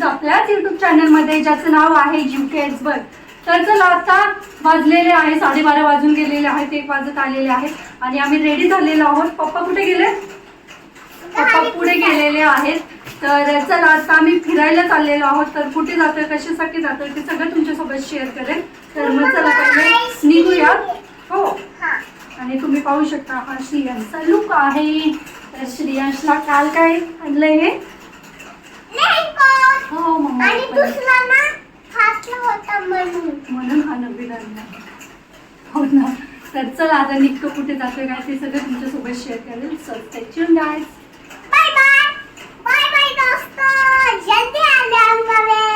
तुमचं आपल्याच YouTube चॅनलमध्ये, ज्याचं नाव आहे जीवकेस बर्ड. तर चला, आता वाजलेले आहे 12:30 वाजून गेलेले आहेत, 1 वाजत आलेले आहेत आणि आम्ही रेडी झालेलो आहोत. पप्पा कुठे गेले? पप्पा पुढे गेलेले आहेत. तर चला, आता आम्ही फिरायला चाललेलो आहोत. तर कुठे जातोय, कशासाठी जातोय ते सगळं तुमच्यासोबत शेअर करेन. तर मग चला पहिले निघूया. हो, आणि तुम्ही पाहू शकता हा श्रियांशचा लुक आहे. तर श्रियांशला काल काय आणलंय हे? हो मम्मा, म्हणून हा नवीन आणला. हो ना. तर चला, आता निघतो, कुठे जातोय काय ते सगळं तुमच्यासोबत शेअर करेल. So stay tuned guys. Bye bye bye bye दोस्तों, जल्दी आ जाऊंगा मैं.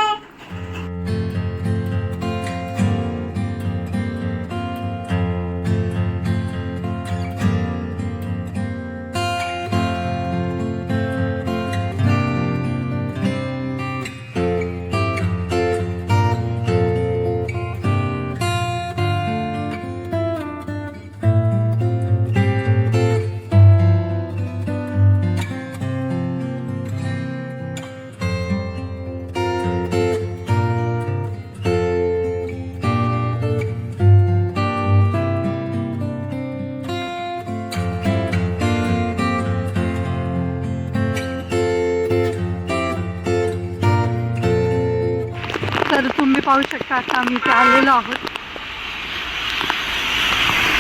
तर तुम्ही पाहू शकता, आता आम्ही इथे आलेलो आहोत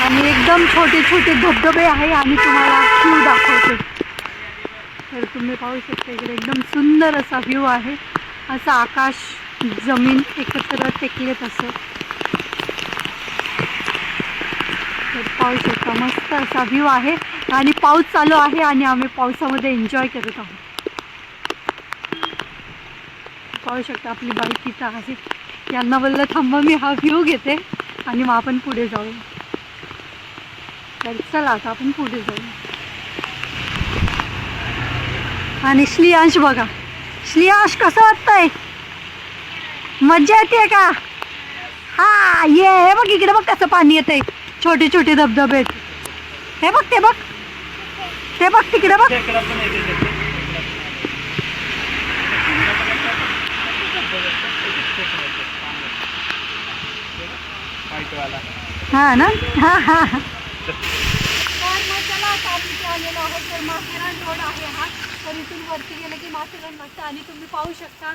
आणि एकदम छोटे छोटे धबधबे आहे आणि तुम्हाला व्ह्यू दाखवते. तर तुम्ही पाहू शकता, इकडे एकदम सुंदर असा व्ह्यू आहे. असं आकाश जमीन एकत्र टेकलेत असं. तर पाहू शकता, मस्त असा व्ह्यू आहे आणि पाऊस चालू आहे आणि आम्ही पावसामध्ये एन्जॉय करत आहोत. पाहू शकता, आपली बाईक तिथं आहे. यांना बोललं थांबा, मी हा व्ह्यू घेते आणि मग आपण पुढे जाऊया. तर चला, आता आपण पुढे जाऊया. आणि श्रियांश बघा, श्रियांश कसं वाटतंय? मज्जा येते का? हा, हे बघ इकडे बघ कसं पाणी येतंय. छोटे छोटे धबधबे आहेत. हे बघ, ते बघ, ते बघ तिकडे बघ. हा ना. हा हा. तर मग चला, आता आम्ही इथे आलेलो आहोत. तर माथेरान रोड आहे हा. तर इथून वरती गेलं की माथेरान लागतं आणि तुम्ही पाहू शकता,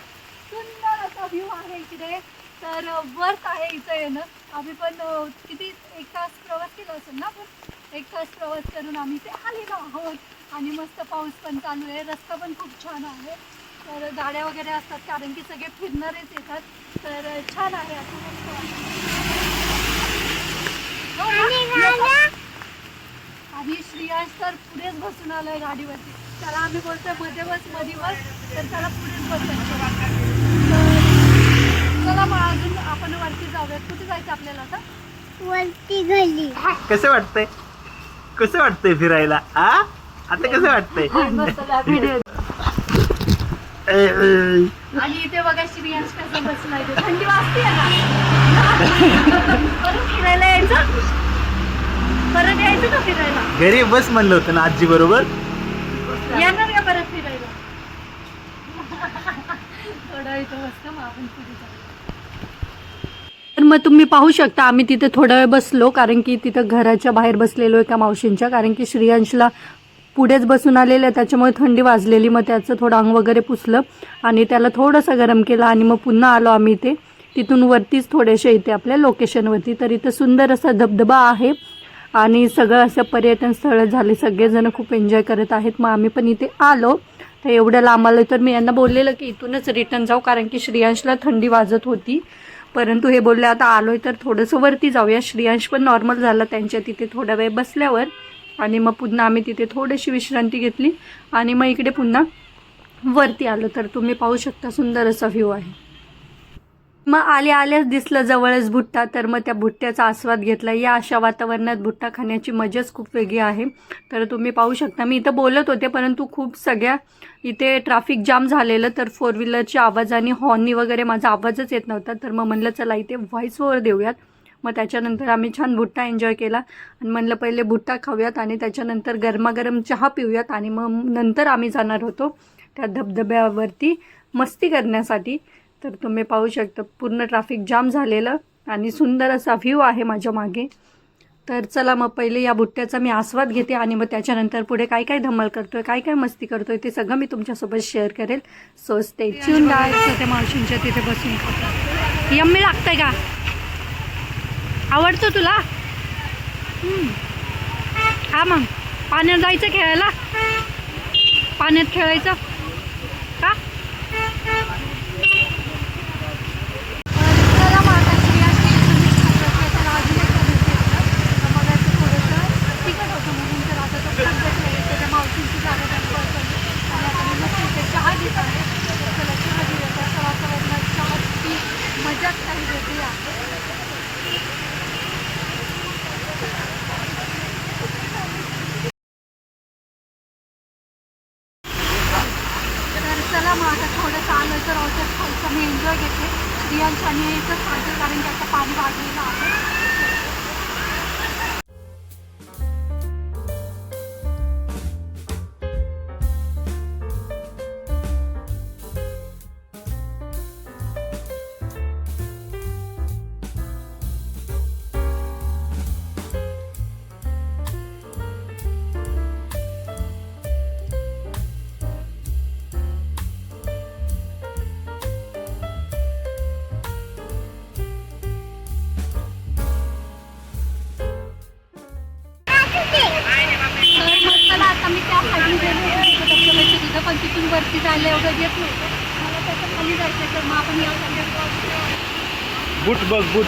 सुंदर असा व्ह्यू आहे इकडे. तर वर्थ आहे इथं येणं. आम्ही पण किती 1 तास प्रवास केला असेल ना. पण 1 तास प्रवास करून आम्ही इथे आलेलो आहोत आणि मस्त पाऊस पण चालू आहे. रस्ता पण खूप छान आहे. तर गाड्या वगैरे असतात, कारण की सगळे फिरणारेच येतात. तर छान आहे असं, मस्त वाटतं. आणि श्रियांश तर पुढेच बसून आलोय गाडीवरती. त्याला आम्ही बोलतोय मध्ये बस, मध्ये बस. तर त्याला पुढेच बसायचं. चला मग अजून आपण वरती जाऊयात. कुठे जायचं आपल्याला आता? वरती गली. कसं वाटतंय? कसं वाटतंय फिरायला? आता कसं वाटतंय? आणि इथे बघा श्रियांश कसं बसलाय. थंडी वाजते ना. परत फिरायला यायचं, परत यायचं का फिरायला? घरी बस म्हणलं होतं ना आजी बरोबर. येणार का परत फिरायला? थोडा इथं बसतो, मग आपण पुढे जाऊ. तर मग तुम्ही पाहू शकता, आम्ही तिथे थोडा वेळ बसलो, कारण की तिथं घराच्या बाहेर बसलेलो एका मावशींच्या. कारण की श्रियांशला पुढेच बसून आलेलं, त्याच्यामुळे थंडी वाजलेली. मग त्याचं थोडं अंग वगैरे पुसलं आणि त्याला थोडंसं गरम केलं आणि मग पुन्हा आलो आम्ही इथे. तिथून वरतीच थोडेसे इथे आपल्या लोकेशनवरती. तर इथं सुंदर असा धबधबा आहे आणि सगळं असं पर्यटन स्थळं झाले. सगळेजण खूप एन्जॉय करत आहेत. मग आम्ही पण इथे आलो. तर एवढ्या लांब आलो. तर मी यांना बोललेलं की इथूनच रिटर्न जाऊ, कारण की श्रियांशला थंडी वाजत होती. परंतु हे बोलले आता आलोय तर थोडंसं वरती जाऊया. श्रियांश पण नॉर्मल झाला त्यांच्या तिथे थोडा वेळ बसल्यावर. आणि मग पुन्हा आम्ही तिथे थोडीशी विश्रांती घेतली आणि मग इकडे पुन्हा वरती आलो. तर तुम्ही पाहू शकता, सुंदर असा व्ह्यू आहे. मग आल्याच दिसलं जवळच भुट्टा. तर मग त्या भुट्ट्याचा आस्वाद घेतला. या अशा वातावरणात भुट्टा खाण्याची मजाच खूप वेगळी आहे. तर तुम्ही पाहू शकता, मी इथं बोलत होते परंतु खूप सगळ्या इथे ट्रॅफिक जाम झालेलं. तर 4 व्हीलरच्या आवाजाने, हॉर्ननी वगैरे माझा आवाजच येत नव्हता. तर मग म्हणलं चला इथे व्हॉइस ओव्हर देऊयात. मग त्याच्यानंतर आम्ही छान भुट्टा एन्जॉय केला आणि म्हणलं पहिले भुट्टा खाऊयात आणि त्याच्यानंतर गरमागरम चहा पिऊयात आणि मग नंतर आम्ही जाणार होतो त्या धबधब्यावरती मस्ती करण्यासाठी. तर तुम्ही पाहू शकता पूर्ण ट्रॅफिक जाम झालेलं आणि सुंदर असा व्ह्यू आहे माझ्या मागे. तर चला मग पहिले या बुट्ट्याचा मी आस्वाद घेते आणि मग त्याच्यानंतर पुढे काय काय धमाल करतोय, काय काय मस्ती करतोय ते सगळं मी तुमच्यासोबत शेअर करेल. So stay tune guys. त्या मावशींच्या तिथे बसून खातो. यम्मी लागतंय का? आवडतो तुला? हा मग पाण्यात जायचं खेळायला, पाण्यात खेळायचं का? मजाच काही वेगळी आहे. तर चला मग आता थोडंसं आलं तर औषध खायचं मी एन्जॉय घेते. रियांश आणि यायचंच खायचं कारण की आता पाणी वाढलेलं आहे. आता मी त्या खाली गेले धबधब्याच्या तिथं, पण तिथून वरती जायला एवढं येत नव्हतं मला. त्याच्या खाली जायचं तर मग आपण या बूट बघ बूट.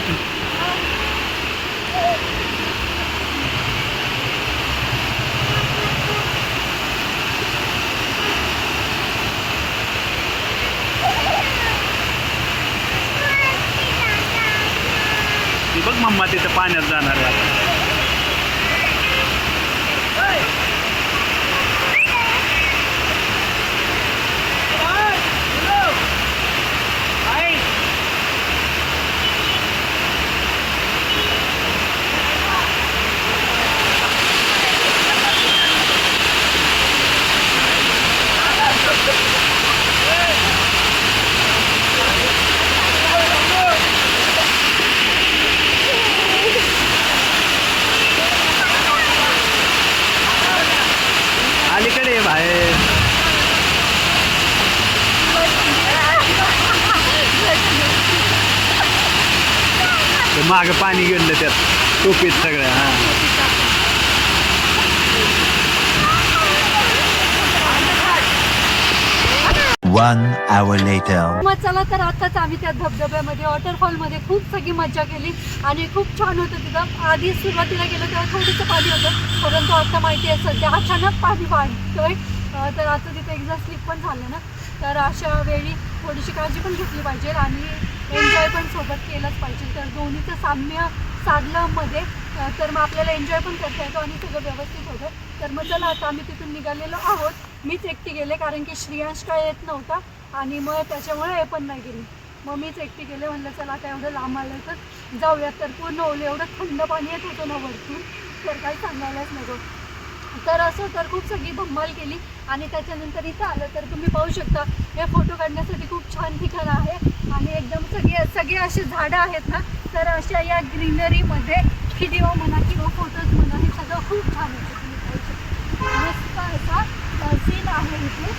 ती बघ मम्मा तिथं पाण्यात जाणार आहे. अलीकडे बाहेर माग पाणी गेलं त्यात टोपीत सगळ्या. हा 1 hour later. मग चला तर आताच आम्ही त्या धबधब्यामध्ये वॉटरफॉलमध्ये खूप सगळी मजा केली आणि खूप छान होतं तिथं. आधी सुरुवातीला गेलं तेव्हा थोडंसं पाणी होतं, परंतु आता माहिती आहे सध्या अचानक पाणी वाढतोय. तर आता तिथे एकदा स्लिप पण झालं ना, तर अशा वेळी थोडीशी काळजी पण घेतली पाहिजे आणि एन्जॉय पण सोबत केलंच पाहिजे. तर दोन्हीचं साम्य साधलं मध्ये तर मग आपल्याला एन्जॉय पण करता येतो आणि सगळं व्यवस्थित होतं. तर मग चला आता आम्ही तिथून निघालेलो आहोत. मीच एकटी गेले कारण की श्रेयांश काय येत नव्हता आणि मग त्याच्यामुळे हे पण नाही गेली. मग मीच एकटी गेले. म्हणलं चला आता एवढं लांब आलं तर जाऊयात. तर पूर्ण ओलं एवढं थंड पाणी येत होतं ना वरतून, तर काही सांगायलाच नको. तर असं तर खूप सगळी धम्माल केली आणि त्याच्यानंतर इथं आलं तर तुम्ही पाहू शकता हे फोटो काढण्यासाठी खूप छान ठिकाण आहे आणि एकदम सगळे असे झाडं आहेत ना, तर अशा या ग्रीनरीमध्ये व्हिडिओ म्हणा किंवा फोटोज म्हणा हे सगळं खूप छान होतं. तुम्ही पाहू शकता मस्त असा सीन आहे इथे.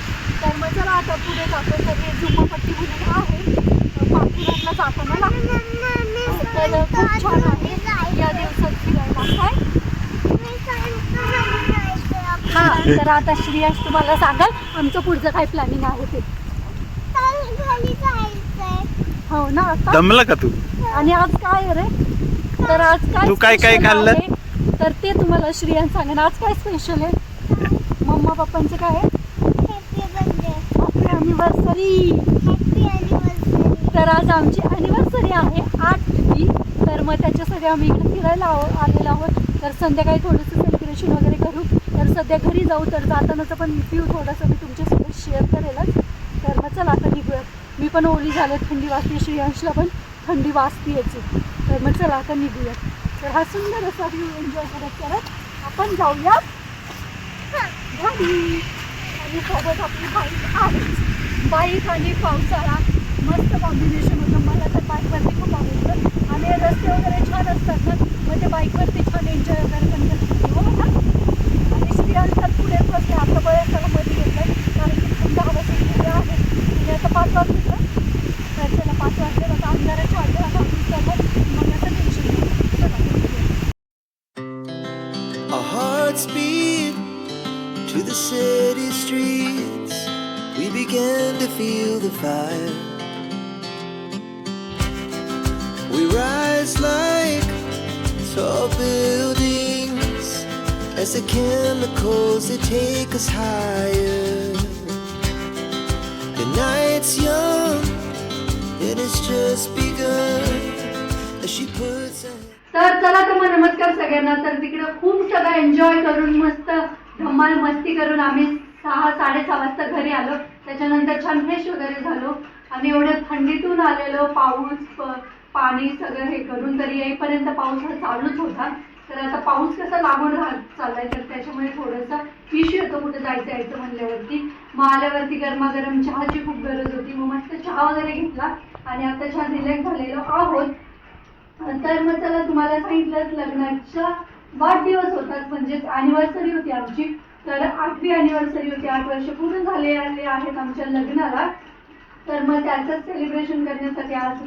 तर मग चला आता पुढे जातो. तर हे झुमपट्टी म्हणून आहे, पाखुरांना जाताना लागतं. तर खूप छान आहे या दिवसात फिरायला. काय हा, तर आता श्रेयांश तुम्हाला सांगाल आमचं पुढचं काय प्लॅनिंग आहे ते. हो ना, आता दमला का तू? आणि आज काय रे, तर आज काय तू काय काय special खाल्लं? आहे? तर ते तुम्हाला श्रेयांश सांगेन आज काय स्पेशल आहे. मम्मा पप्पांचं काय आहे? Happy anniversary. तर आज आमची अॅनिव्हर्सरी आहे 8वी. तर मग त्याच्यासाठी आम्ही इकडे फिरायला आलेलो आहोत. तर संध्याकाळी थोडंसं सेलिब्रेशन वगैरे करू. तर सध्या घरी जाऊ. तर जातानाचं पण व्ह्यू थोडंसं मी तुमच्यासोबत शेअर करेलच. तर मग चला आता निघूयात. मी पण ओली झाले, थंडी वाजते, श्रेयांशला पण थंडी वाजते याची. तर मग चला आता निघूयात. तर हा सुंदर असा व्ह्यू एन्जॉय करत करत आपण जाऊयात घरी. आणि सोबत आपली बाईक आहे. बाईक आणि पावसाळा मस्त कॉम्बिनेशन होतं. मला तर बाईकवरती खूप आवडतं आणि रस्ते वगैरे छान असतात ना, मग ते बाईकवरती छान एन्जॉय वगैरे करण्यासाठी हो ना. आणि श्रीयांशात पुढेच बसले. आता बऱ्याच त्याला मध्ये येतं कारण की थंड हवा सुटलेली आहे. आणि आता 5 वाजता तर चला 5 वाजले आता अंधाराच्या वाटेला मग असं टेन्शन नाही. चला Our hearts beat to the city streets. We began to feel the fire. We rise like tall buildings as the chemicals they take us higher. The night's young and it's just begun as she puts her तर चला तर मग नमस्कार सगळ्यांना. तर तिकडं खूप सगळं एन्जॉय करून मस्त धमाल मस्ती करून आम्ही 6-6:30 वाजता घरी आलो. त्याच्यानंतर छान फ्रेश वगैरे झालो आणि एवढ्या थंडीतून आलेलो पाऊस पाणी सगळं हे करून तरी येईपर्यंत पाऊस हा चालूच होता. तर आता पाऊस कसा लागून राहत चाललाय तर त्याच्यामुळे थोडंसं इश्यू येतो कुठे जायचं यायचं म्हणल्यावरती. मग आल्यावरती गरमागरम चहाची खूप गरज होती. मग मस्त चहा वगैरे घेतला आणि आता छान रिलॅक्स झालेलो आहोत. तर मग चला तुम्हाला सांगितलं लग्नाचा वाढदिवस होता म्हणजेच अॅनिव्हर्सरी होती आमची. तर 8वी अॅनिव्हर्सरी होती. 8 वर्ष पूर्ण झालेले आहेत आमच्या लग्नाला. तर मग त्याचंच सेलिब्रेशन करण्यासाठी आज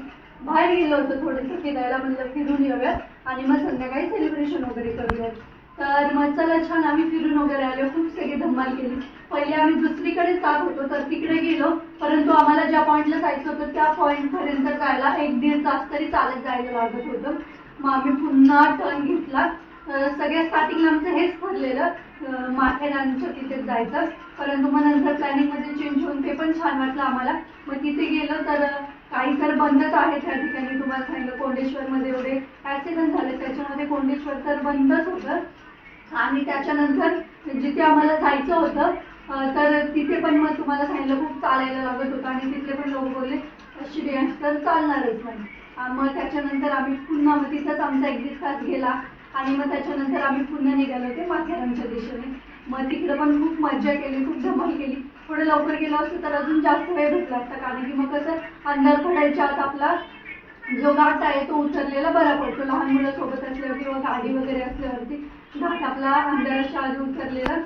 बाहेर गेलो होतो थोडंसं फिरायला. म्हणलं फिरून येऊयात आणि मग संध्याकाळी सेलिब्रेशन वगैरे करूयात. तर मग चला छान आम्ही फिरून वगैरे आलो. खूप सगळी धमाल केली. पहिले आम्ही दुसरीकडे जात होतो तर तिकडे गेलो परंतु आम्हाला ज्या पॉईंटला जायचं होतं त्या पॉईंटपर्यंत जायला 1-1.5 तास तरी चालत जायला लागत होतं. मग आम्ही पुन्हा टर्न घेतला. सगळ्यात स्टार्टिंगला आमचं हेच ठरलेलं माथेरानच्या तिथे जायचं. परंतु मग नंतर प्लॅनिंगमध्ये चेंज होऊन ते पण छान वाटलं आम्हाला. मग तिथे गेलो तर काही तर बंदच आहे त्या ठिकाणी. तुम्हाला सांगितलं कोंडेश्वरमध्ये एवढे ॲक्सिडेंट झाले त्याच्यामध्ये कोंडेश्वर तर बंदच होतं. आणि त्याच्यानंतर जिथे आम्हाला जायचं होतं तर तिथे पण मग तुम्हाला सांगितलं खूप चालायला लागत होतं आणि तिथले पण लोक बोलले श्रेयांश तर चालणारच नाही. मग त्याच्यानंतर आम्ही पुन्हा मग तिथंच आमचा 1-1.5 तास गेला आणि मग त्याच्यानंतर आम्ही पुन्हा निघालो होते माथेरानच्या दिशेने. मग तिकडं पण खूप मजा केली खूप धमाल केली. थोडं लवकर गेलो असतं तर अजून जास्त वेळ भेटला असता कारण की मग कसं अंधार पडायच्या आत आपला जो घाट आहे तो उतरलेला बरा पडतो. लहान मुलं सोबत असल्यावर किंवा गाडी वगैरे असल्यावरती घाट आपला अंधाराच्या आधी उतरलेलं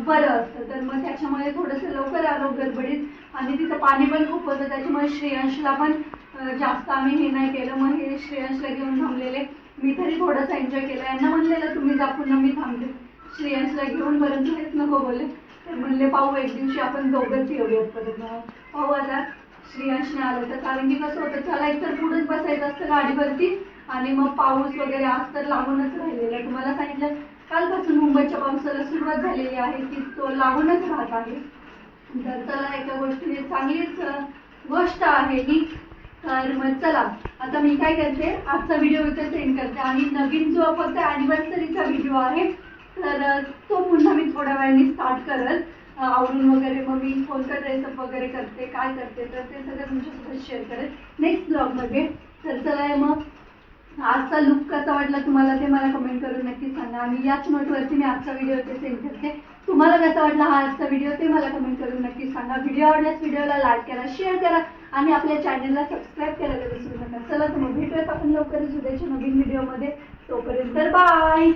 बरं असतं. तर मग त्याच्यामुळे थोडंसं लवकर आलो गडबडीत. आणि तिथं पाणी पण खूप होतं त्याच्यामुळे श्रेयांशला पण जास्त आम्ही हे नाही केलं. मग हे श्रेयांशला घेऊन थांबलेले. मी तरी थोडंसं एन्जॉय केलं. यांना म्हणलेलं तुम्ही जा पुन्हा मी थांबते श्रेयांशला घेऊन. परंतु हेच नको बोलले. तर म्हणले पाहू एक दिवशी आपण दोघंच येऊयात परत. पाहू आता श्रेयांशने आलं तर कारण की कसं होतं त्याला एकतर पुढेच बसायचं असतं गाडीवरती आणि मग पाऊस वगैरे आज तर लागूनच राहिलेला. तुम्हाला सांगितलं कालपासून मुंबईच्या पावसाला सुरुवात झालेली आहे की तो लागूनच राहत आहे. तर चला एका गोष्टीने चांगलीच गोष्ट आहे ही. तर मग चला आता मी काय करते आजचा व्हिडिओ इथे सेंड करते आणि नवीन जो फक्त अॅनिव्हर्सरीचा व्हिडिओ आहे तर तो पुन्हा मी थोड्या वेळाने स्टार्ट करेल आवडून वगैरे. मग मी कोणता ड्रेसअप वगैरे करते काय करते तर ते सगळं तुमच्यासोबत शेअर करेल नेक्स्ट ब्लॉगमध्ये. तर चला मग आजचा लुक कसा वाटला तुम्हाला ते मला कमेंट करून नक्की सांगा. आणि याच नोटवरती मी आजचा व्हिडिओ ते सेंड करते. तुम्हाला कसा वाटला हा आजचा व्हिडिओ ते मला कमेंट करून नक्की सांगा. व्हिडिओ आवडल्यास व्हिडिओला लाईक करा शेअर करा आणि आपल्या चॅनलला सबस्क्राईब करायला विसरू नका. चला तर मग भेटूयात आपण लवकरच उद्याच्या नवीन व्हिडिओमध्ये. तोपर्यंत बाय.